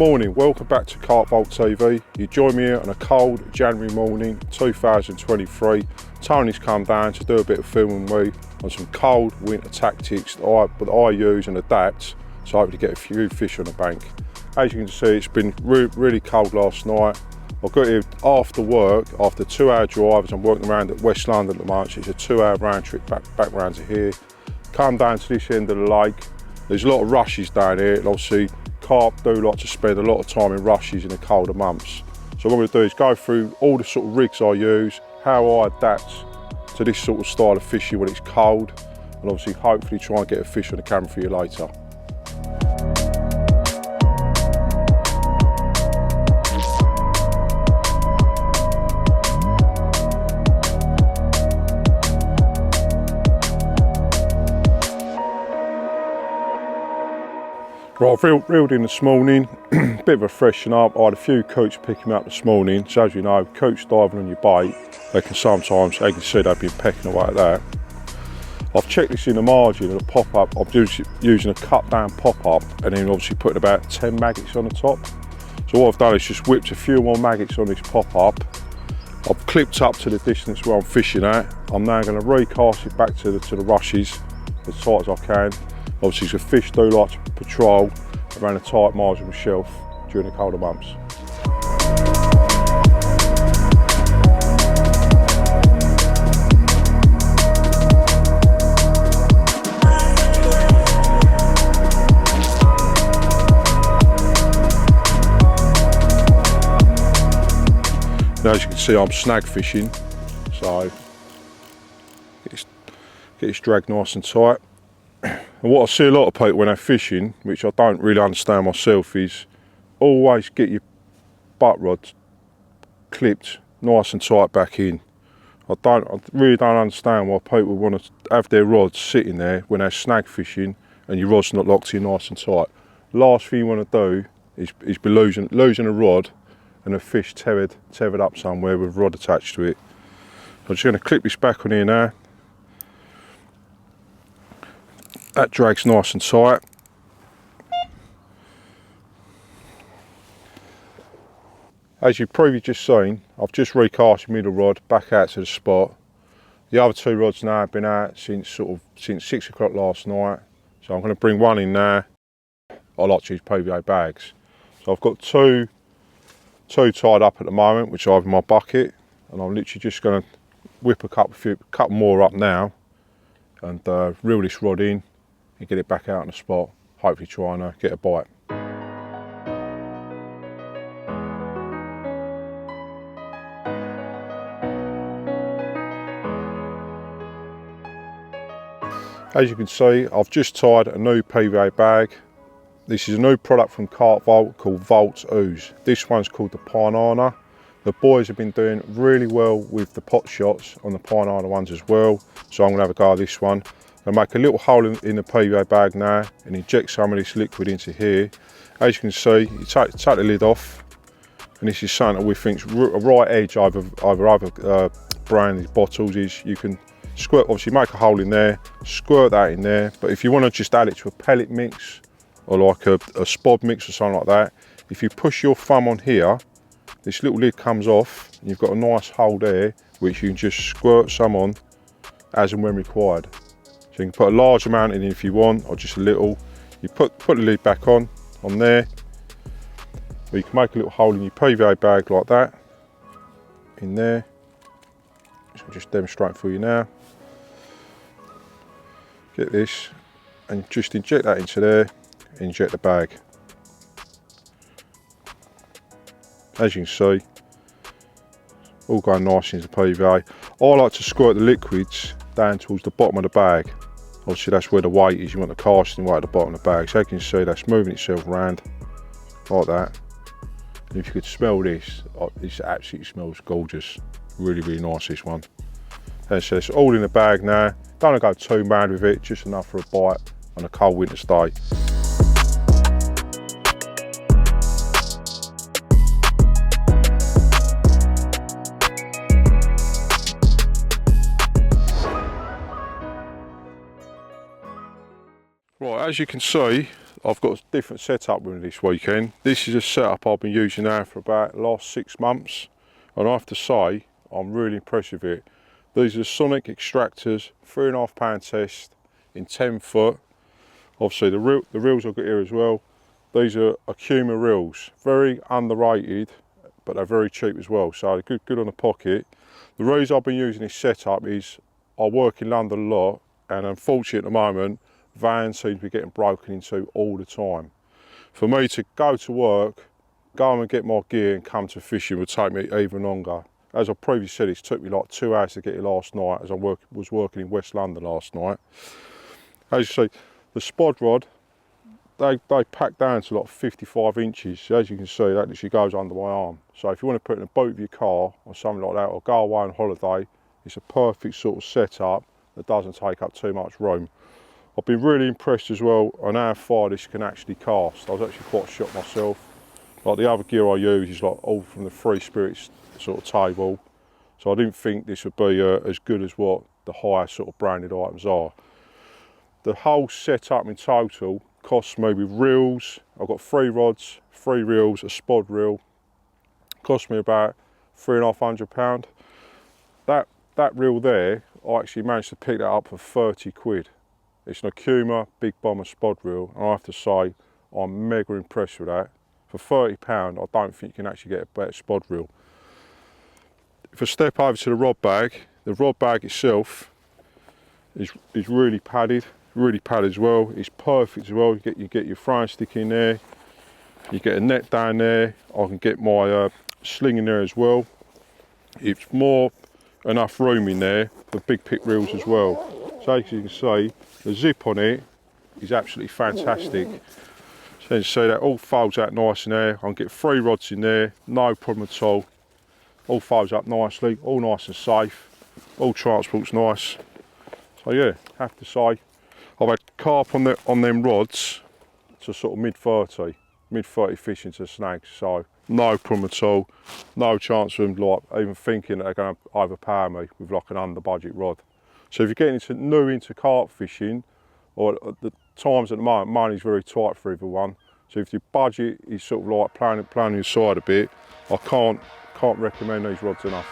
Morning, welcome back to Carp Vault TV. You join me here on a cold January morning 2023. Tony's come down to do a bit of filming with me on some cold winter tactics that I use and adapt so hopefully get a few fish on the bank. As you can see, it's been really cold last night. I got here after work, after a 2-hour drive, as I'm working around at West London at the moment. So it's a 2-hour round trip back round to here. Come down to this end of the lake. There's a lot of rushes down here, and obviously carp do like to spend a lot of time in rushes in the colder months. So what I'm going to do is go through all the sort of rigs I use, how I adapt to this sort of style of fishing when it's cold, and obviously hopefully try and get a fish on the camera for you later. Right, I've reeled in this morning, bit of a freshen up. I had a few coots picking me up this morning. So as you know, coots diving on your bait, they can sometimes, as you can see, they've been pecking away at that. I've checked this in the margin of the pop-up. I'm using a cut down pop-up and then obviously putting about 10 maggots on the top. So what I've done is just whipped a few more maggots on this pop-up. I've clipped up to the distance where I'm fishing at. I'm now going to recast it back to the rushes as tight as I can. Obviously, the fish do like to patrol around a tight marginal shelf during the colder months. Now, as you can see, I'm snag fishing, so get this drag nice and tight. And what I see a lot of people when they're fishing, which I don't really understand myself, is always get your butt rods clipped nice and tight back in. I really don't understand why people want to have their rods sitting there when they're snag fishing and your rod's not locked in nice and tight. Last thing you want to do is be losing a rod and a fish tethered up somewhere with a rod attached to it. I'm just going to clip this back on here now. That drags nice and tight. As you've probably just seen, I've just recast the middle rod back out to the spot. The other two rods now have been out since 6 o'clock last night. So I'm going to bring one in now. I like to use PVA bags. So I've got two tied up at the moment, which I have in my bucket, and I'm literally just going to whip a couple more up now and reel this rod in and get it back out on the spot, hopefully try and get a bite. As you can see, I've just tied a new PVA bag. This is a new product from Carp Vault called Vault Ooze. This one's called the Piranha. The boys have been doing really well with the pot shots on the Piranha ones as well, so I'm going to have a go at this one. I'll make a little hole in the PVA bag now and inject some of this liquid into here. As you can see, you take the lid off, and this is something that we think's a right edge over other brand bottles is you can squirt, obviously make a hole in there, squirt that in there, but if you want to just add it to a pellet mix or like a spod mix or something like that, if you push your thumb on here, this little lid comes off and you've got a nice hole there which you can just squirt some on as and when required. So you can put a large amount in if you want, or just a little. You put the lid back on there, or you can make a little hole in your PVA bag like that, in there. So I'll just demonstrate for you now. Get this, and just inject that into there, inject the bag. As you can see, all going nice into the PVA. I like to squirt the liquids down towards the bottom of the bag. Obviously that's where the weight is, you want the casting weight at the bottom of the bag. So you can see that's moving itself around like that. And if you could smell this, it absolutely smells gorgeous. Really nice, this one. And so it's all in the bag now. Don't want to go too mad with it, just enough for a bite on a cold winter's day. Right, as you can see, I've got a different setup with me this weekend. This is a setup I've been using now for about the last 6 months, and I have to say I'm really impressed with it. These are Sonic Xtractors, 3.5 pound test in 10 foot. Obviously the reels I've got here as well. These are Akuma reels, very underrated, but they're very cheap as well, so they're good on the pocket. The reason I've been using this setup is I work in London a lot, and unfortunately at the moment vans seem to be getting broken into all the time. For me to go to work, go and get my gear and come to fishing would take me even longer. As I previously said, it took me like 2 hours to get here last night, as I was working in West London last night. As you see, the spod rod, they pack down to like 55 inches. So as you can see, that literally goes under my arm. So if you want to put it in the boot of your car or something like that, or go away on holiday, it's a perfect sort of setup that doesn't take up too much room. I've been really impressed as well on how far this can actually cast. I was actually quite shocked myself. Like the other gear I use is like all from the Free Spirits sort of table, so I didn't think this would be as good as what the higher sort of branded items are. The whole setup in total cost me with reels. I've got 3 rods, 3 reels, a spod reel. Cost me about £350. That reel there, I actually managed to pick that up for 30 quid. It's an Akuma Big Bomber spod reel, and I have to say I'm mega impressed with that. For £30, I don't think you can actually get a better spod reel. If I step over to the rod bag itself is really padded as well. It's perfect as well. You get your throwing stick in there, you get a net down there. I can get my sling in there as well. It's more enough room in there for big pick reels as well. So as you can see, the zip on it is absolutely fantastic. So you see that all folds out nice in there. I can get 3 rods in there, no problem at all. All folds up nicely, all nice and safe, all transport's nice. So yeah, have to say, I've had carp on them rods to sort of mid 30 fishing to snags, so no problem at all. No chance of them like even thinking that they're going to overpower me with like an under budget rod. So if you're getting new into carp fishing, or at the times at the moment, money's very tight for everyone. So if your budget is sort of like planning your side a bit, I can't recommend these rods enough.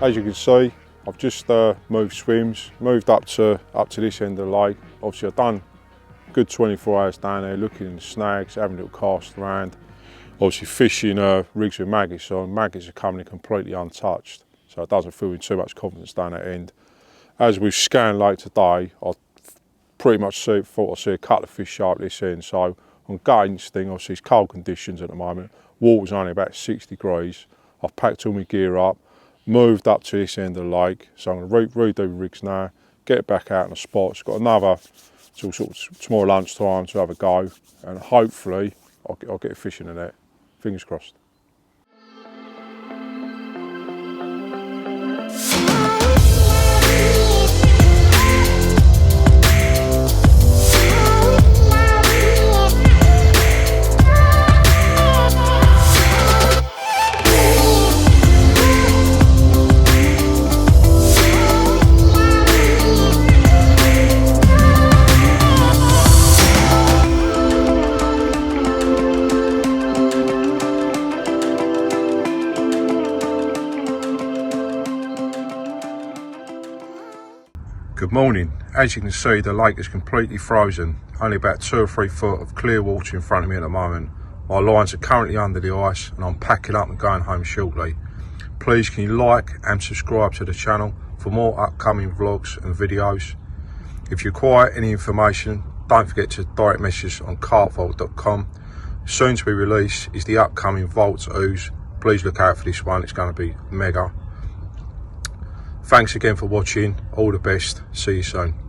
As you can see, I've just moved swims, moved up to this end of the lake. Obviously I've done a good 24 hours down there looking in the snags, having a little cast around. Obviously fishing rigs with maggots, so maggots are coming in completely untouched, so it doesn't fill in too much confidence down that end. As we've scanned lake today, I pretty much thought I see a couple of fish sharp this end, so on gut instinct, obviously it's cold conditions at the moment, water's only about 6 degrees. I've packed all my gear up, moved up to this end of the lake, so I'm going to redo rigs now, get back out in the spots. Got another till sort of tomorrow lunchtime to have a go, and hopefully I'll get a fish in the net. Fingers crossed. Good morning. As you can see, the lake is completely frozen. Only about 2 or 3 foot of clear water in front of me at the moment. My lines are currently under the ice and I'm packing up and going home shortly. Please can you like and subscribe to the channel for more upcoming vlogs and videos. If you require any information, don't forget to direct message on carpvault.com. Soon to be released is the upcoming Vault Ooze. Please look out for this one, it's going to be mega. Thanks again for watching. All the best. See you soon.